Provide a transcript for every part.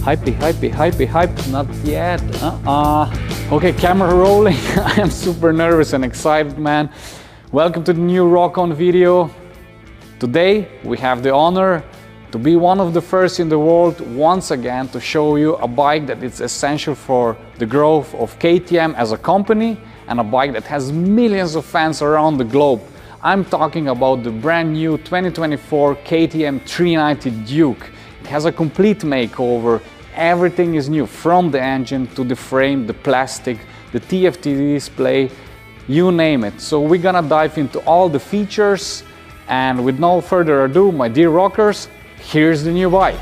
Hypey, hypey, hypey, hype. Not yet. Okay, camera rolling. I am super nervous and excited, man. Welcome to the new Rock On video. Today, we have the honor to be one of the first in the world once again to show you a bike that is essential for the growth of KTM as a company and a bike that has millions of fans around the globe. I'm talking about the brand new 2024 KTM 390 Duke. It has a complete makeover. Everything is new, from the engine to the frame, the plastic, the TFT display, you name it. So we're gonna dive into all the features, and with no further ado, my dear rockers, here's the new bike.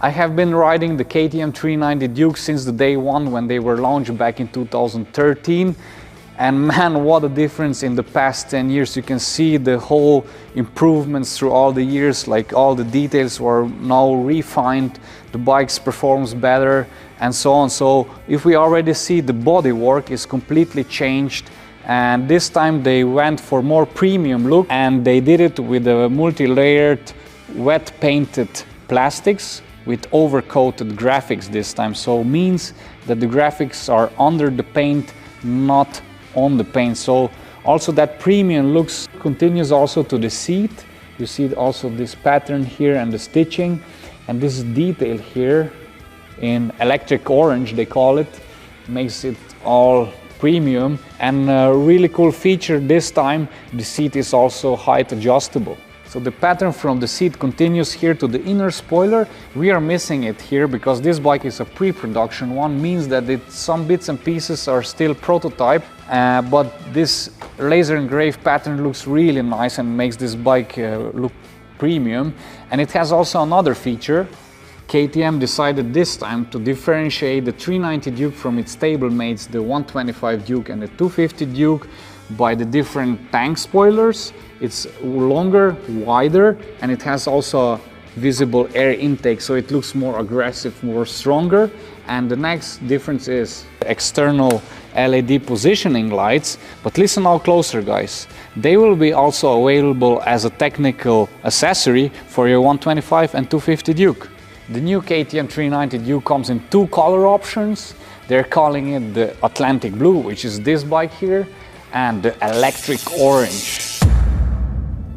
I have been riding the KTM 390 Duke since the day one when they were launched back in 2013, and man, what a difference in the past 10 years. You can see the whole improvements through all the years, like all the details were now refined, the bike's performs better and so on. So if we already see the bodywork is completely changed, and this time they went for more premium look, and they did it with a multi-layered wet painted plastics with overcoated graphics this time. So means that the graphics are under the paint, not on the paint. So also that premium looks continues also to the seat. You see also this pattern here and the stitching, and this detail here in electric orange they call it, makes it all premium. And a really cool feature this time, the seat is also height adjustable. So the pattern from the seat continues here to the inner spoiler. We are missing it here because this bike is a pre-production one, means that some bits and pieces are still prototype, but this laser engraved pattern looks really nice and makes this bike look premium. And it has also another feature. KTM decided this time to differentiate the 390 Duke from its stablemates, the 125 Duke and the 250 Duke, by the different tank spoilers. It's longer, wider, and it has also a visible air intake, so it looks more aggressive, more stronger. And the next difference is external LED positioning lights. But listen now closer, guys. They will be also available as a technical accessory for your 125 and 250 Duke. The new KTM 390 Duke comes in two color options. They're calling it the Atlantic Blue, which is this bike here, and the Electric Orange.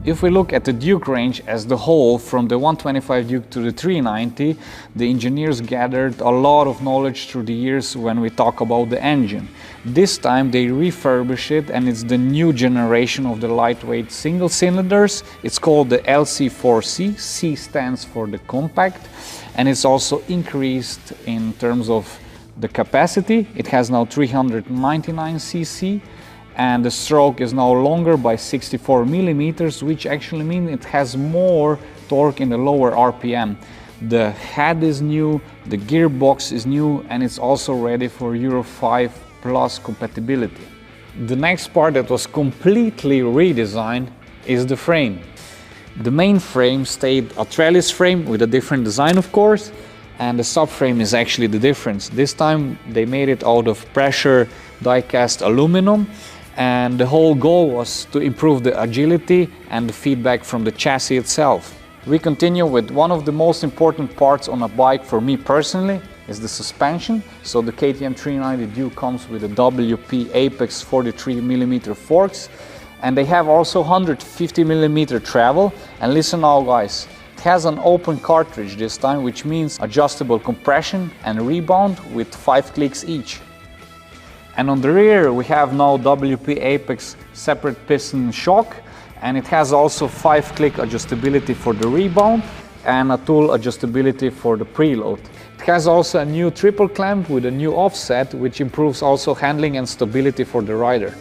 If we look at the Duke range as the whole, from the 125 Duke to the 390, the engineers gathered a lot of knowledge through the years when we talk about the engine. This time they refurbish it, and it's the new generation of the lightweight single cylinders. It's called the LC4C. C stands for the compact, and it's also increased in terms of the capacity. It has now 399 cc. And the stroke is now longer by 64 millimeters, which actually means it has more torque in the lower RPM. The head is new, the gearbox is new, and it's also ready for Euro 5 Plus compatibility. The next part that was completely redesigned is the frame. The main frame stayed a trellis frame with a different design, of course, and the subframe is actually the difference. This time they made it out of pressure die-cast aluminum, and the whole goal was to improve the agility and the feedback from the chassis itself. We continue with one of the most important parts on a bike for me personally, is the suspension. So the KTM 390 Duke comes with a WP Apex 43mm forks, and they have also 150mm travel. And listen now, guys, it has an open cartridge this time, which means adjustable compression and rebound with 5 clicks each. And on the rear we have now WP Apex separate piston shock, and it has also 5-click adjustability for the rebound and a tool adjustability for the preload. It has also a new triple clamp with a new offset, which improves also handling and stability for the rider.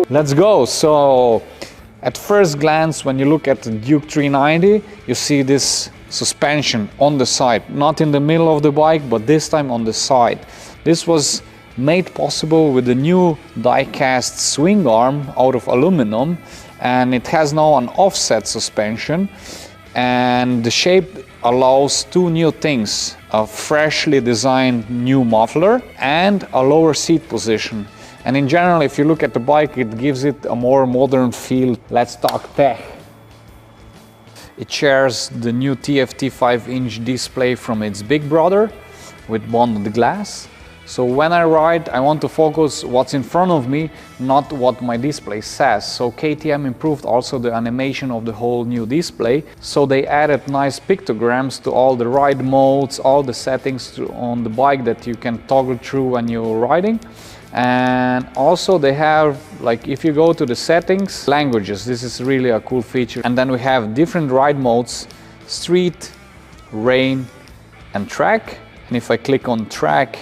Let's go! So at first glance, when you look at the Duke 390, you see this suspension on the side, not in the middle of the bike, but this time on the side. This was made possible with the new die-cast swing arm out of aluminum, and it has now an offset suspension, and the shape allows two new things: a freshly designed new muffler and a lower seat position. And in general, if you look at the bike, it gives it a more modern feel. Let's talk tech. It shares the new TFT 5-inch display from its big brother with bonded glass. So when I ride, I want to focus what's in front of me, not what my display says. So KTM improved also the animation of the whole new display. So they added nice pictograms to all the ride modes, all the settings on the bike that you can toggle through when you're riding. And also they have, like, if you go to the settings, languages. This is really a cool feature. And then we have different ride modes: street, rain, and track. And if I click on track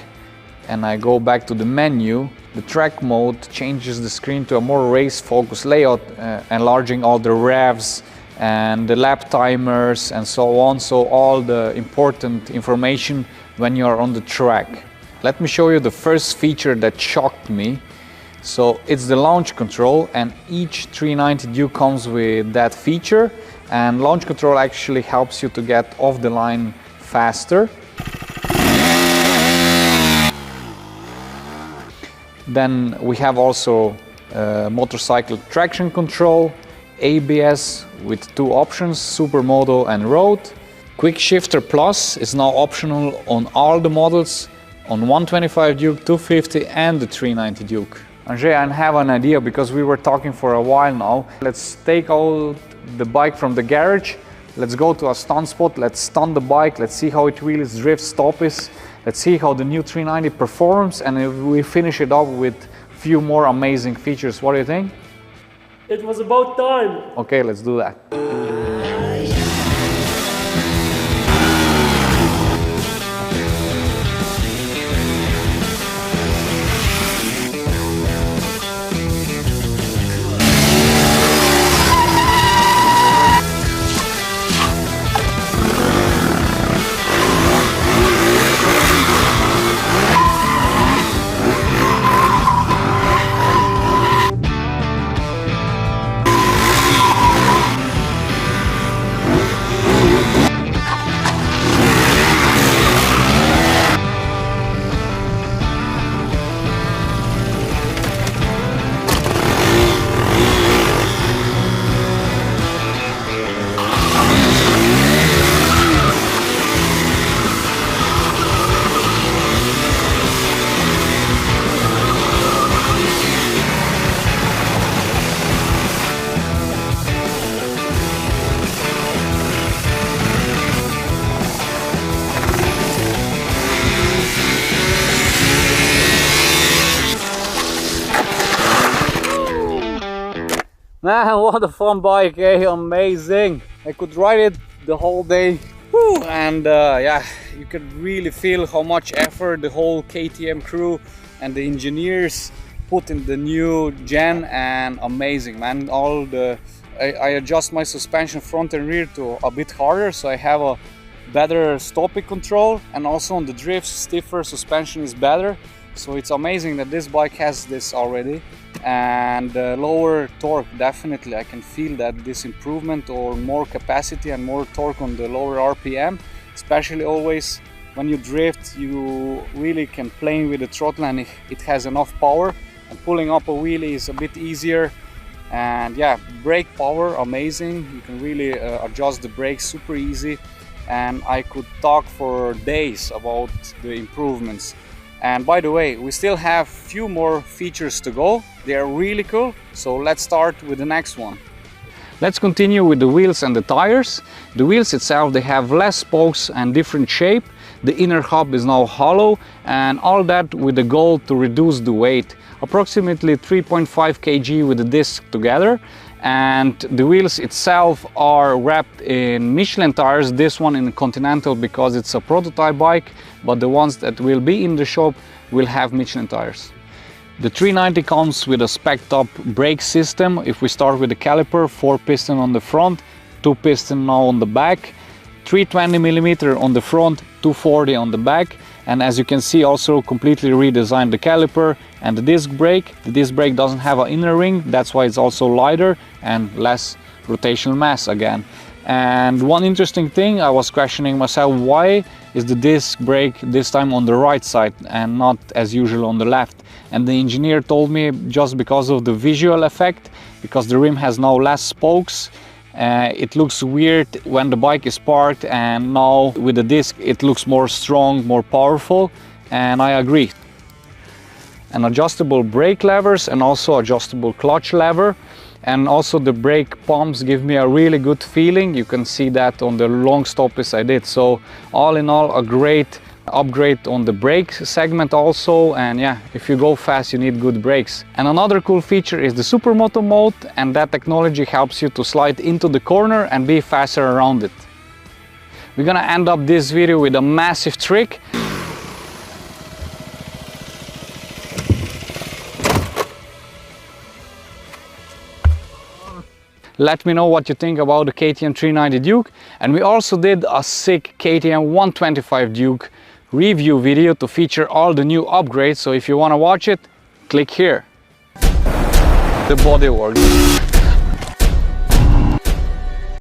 and I go back to the menu, the track mode changes the screen to a more race-focused layout, enlarging all the revs and the lap timers and so on. So all the important information when you are on the track. Let me show you the first feature that shocked me. So it's the launch control, and each 390 Duke comes with that feature, and launch control actually helps you to get off the line faster. Then we have also motorcycle traction control, ABS with two options: Supermoto and Road. Quick Shifter Plus is now optional on all the models, on 125 Duke, 250 and the 390 Duke. Andrzej, I have an idea, because we were talking for a while now. Let's take out the bike from the garage. Let's go to a stunt spot. Let's stunt the bike. Let's see how it wheels, drifts, stoppies. Let's see how the new 390 performs, and we finish it up with a few more amazing features. What do you think? It was about time. Okay, let's do that. Man, what a fun bike, eh? Amazing! I could ride it the whole day. Whew. And yeah, you could really feel how much effort the whole KTM crew and the engineers put in the new gen, and amazing, man. I adjust my suspension front and rear to a bit harder, so I have a better stopping control, and also on the drifts, stiffer suspension is better. So it's amazing that this bike has this already. And lower torque, definitely I can feel that this improvement, or more capacity and more torque on the lower RPM, especially always when you drift. You really can play with the throttle, and it has enough power, and pulling up a wheelie is a bit easier. And yeah, brake power, amazing. You can really adjust the brakes super easy, and I could talk for days about the improvements. And by the way, we still have few more features to go. They are really cool, so let's start with the next one. Let's continue with the wheels and the tires. The wheels itself, they have less spokes and different shape. The inner hub is now hollow, and all that with the goal to reduce the weight. Approximately 3.5 kg with the disc together. And the wheels itself are wrapped in Michelin tires, this one in Continental because it's a prototype bike, but the ones that will be in the shop will have Michelin tires. The 390 comes with a spec'd up brake system. If we start with the caliper, 4 piston on the front, 2 piston now on the back, 320mm on the front, 240 on the back, And as you can see, also completely redesigned the caliper and the disc brake. The disc brake doesn't have an inner ring, that's why it's also lighter and less rotational mass again. And one interesting thing, I was questioning myself, why is the disc brake this time on the right side and not as usual on the left? And the engineer told me just because of the visual effect, because the rim has now less spokes. It looks weird when the bike is parked, and now with the disc it looks more strong, more powerful, and I agree. And adjustable brake levers and also adjustable clutch lever, and also the brake pumps give me a really good feeling. You can see that on the long stoppers I did. So all in all, a great upgrade on the brake segment also. And yeah, if you go fast you need good brakes. And another cool feature is the Supermoto mode, and that technology helps you to slide into the corner and be faster around it. We're gonna end up this video with a massive trick. Let me know what you think about the KTM 390 Duke. And we also did a sick KTM 125 Duke review video to feature all the new upgrades. So if you want to watch it, click here. The bodywork.